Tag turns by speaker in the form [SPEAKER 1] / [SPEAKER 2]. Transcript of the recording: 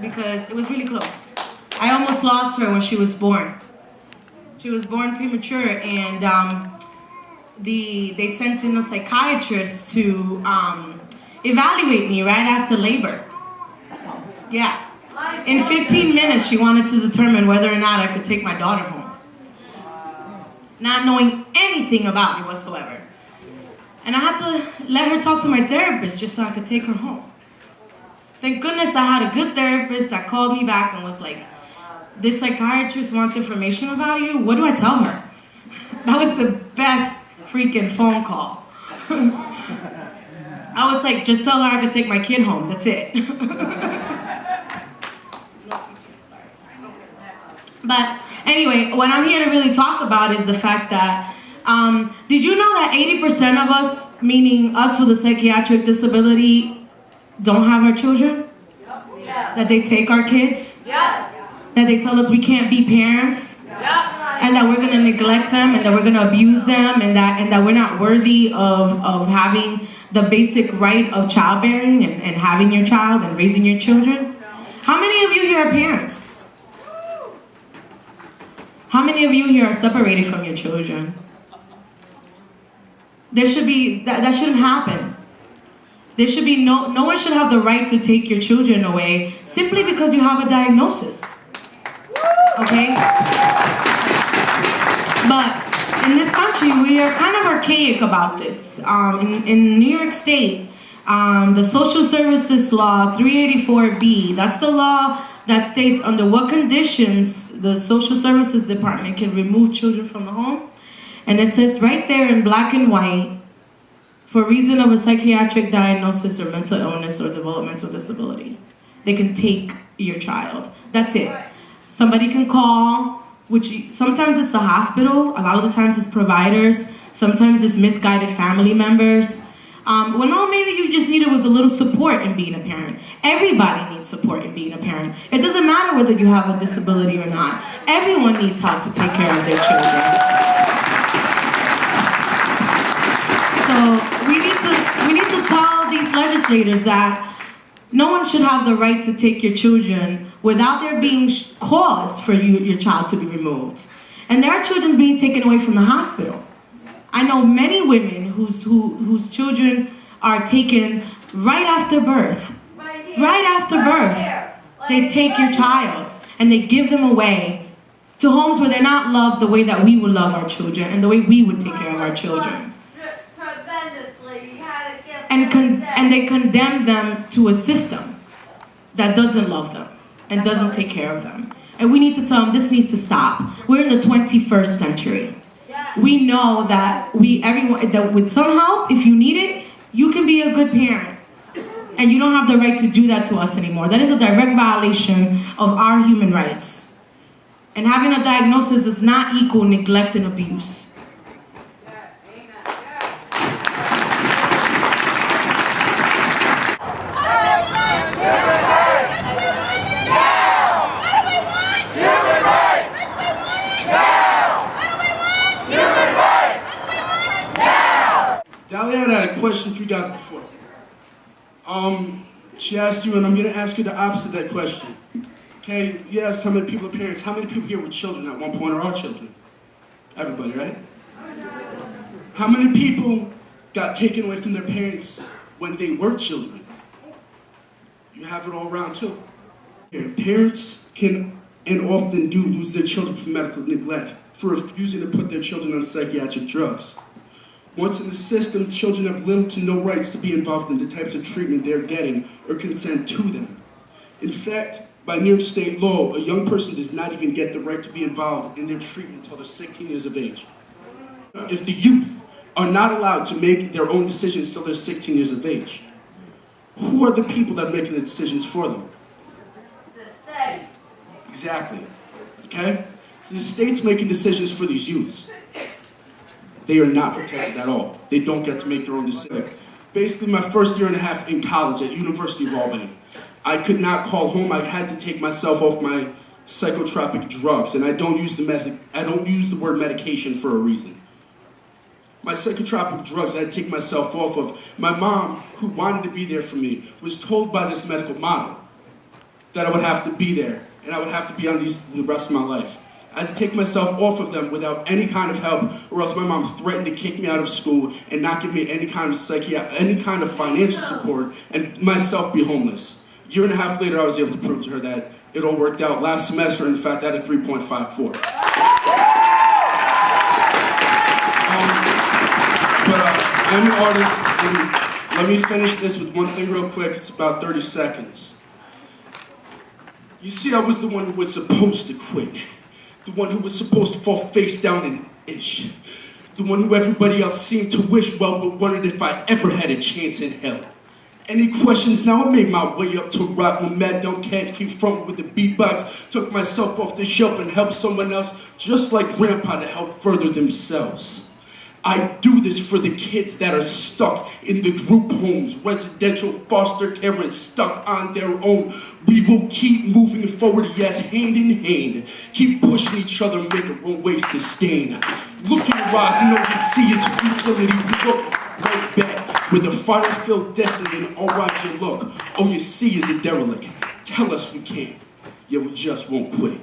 [SPEAKER 1] because it was really close. I almost lost her when she was born. She was born premature, and they sent in a psychiatrist to evaluate me right after labor. Yeah. In 15 minutes, she wanted to determine whether or not I could take my daughter home. Not knowing anything about me whatsoever. And I had to let her talk to my therapist just so I could take her home. Thank goodness I had a good therapist that called me back and was like, this psychiatrist wants information about you? What do I tell her? That was the best freaking phone call. I was like, just tell her I could take my kid home, that's it. But anyway, what I'm here to really talk about is the fact that, did you know that 80% of us, meaning us with a psychiatric disability, don't have our children?
[SPEAKER 2] Yes.
[SPEAKER 1] That they take our kids?
[SPEAKER 2] Yes.
[SPEAKER 1] That they tell us we can't be parents?
[SPEAKER 2] Yes.
[SPEAKER 1] And that we're gonna neglect them, and that we're gonna abuse them, and that we're not worthy of having the basic right of childbearing and having your child and raising your children? How many of you here are parents? How many of you here are separated from your children? There should be, that shouldn't happen. There should be no one should have the right to take your children away simply because you have a diagnosis. Okay? But in this country, we are kind of archaic about this. In New York State, the Social Services Law 384B, that's the law that states under what conditions the Social Services Department can remove children from the home. And it says right there in black and white, for reason of a psychiatric diagnosis or mental illness or developmental disability, they can take your child. That's it. Somebody can call, which sometimes it's the hospital, a lot of the times it's providers, sometimes it's misguided family members. When all maybe you just needed was a little support in being a parent. Everybody needs support in being a parent. It doesn't matter whether you have a disability or not. Everyone needs help to take care of their children. So we need to tell these legislators that no one should have the right to take your children without there being cause for your child to be removed. And there are children being taken away from the hospital. I know many women whose children are taken right after birth. Right after birth, they take your child and they give them away to homes where they're not loved the way that we would love our children and the way we would take care of our children. And they condemn them to a system that doesn't love them and doesn't take care of them. And we need to tell them this needs to stop. We're in the 21st century. We know that that with some help, if you need it, you can be a good parent. And you don't have the right to do that to us anymore. That is a direct violation of our human rights. And having a diagnosis does not equal neglect and abuse.
[SPEAKER 3] Dahlia had a question for you guys before. She asked you, and I'm going to ask you the opposite of that question. Okay, you asked how many people are parents. How many people here were children at one point or are children? Everybody, right? How many people got taken away from their parents when they were children? You have it all around too. Parents can and often do lose their children for medical neglect, for refusing to put their children on psychiatric drugs. Once in the system, children have little to no rights to be involved in the types of treatment they're getting or consent to them. In fact, by New York State law, a young person does not even get the right to be involved in their treatment until they're 16 years of age. If the youth are not allowed to make their own decisions until they're 16 years of age, who are the people that are making the decisions for them?
[SPEAKER 2] The state.
[SPEAKER 3] Exactly. Okay? So the state's making decisions for these youths. They are not protected at all. They don't get to make their own decisions. Basically, my first year and a half in college at University of Albany, I could not call home. I had to take myself off my psychotropic drugs, and I don't use the word medication for a reason. My psychotropic drugs I had to take myself off of. My mom, who wanted to be there for me, was told by this medical model, that I would have to be there, and I would have to be on these the rest of my life. I had to take myself off of them without any kind of help, or else my mom threatened to kick me out of school and not give me any kind of financial support, and myself be homeless. A year and a half later, I was able to prove to her that it all worked out last semester. In fact, I had a 3.54. I'm an artist, and let me finish this with one thing real quick. It's about 30 seconds. You see, I was the one who was supposed to quit. The one who was supposed to fall face down in ish. The one who everybody else seemed to wish well, but wondered if I ever had a chance in hell. Any questions now? I made my way up to rock when mad dumb cats keep frontin' with the beatbox. Took myself off the shelf and helped someone else, just like Grandpa, to help further themselves. I do this for the kids that are stuck in the group homes, residential foster care, and stuck on their own. We will keep moving forward, yes, hand in hand. Keep pushing each other, make our own ways to stand. Look in your eyes and all you see is futility. We look right back with a fire-filled destiny, and all eyes you look, all you see is a derelict. Tell us we can't, yet we just won't quit.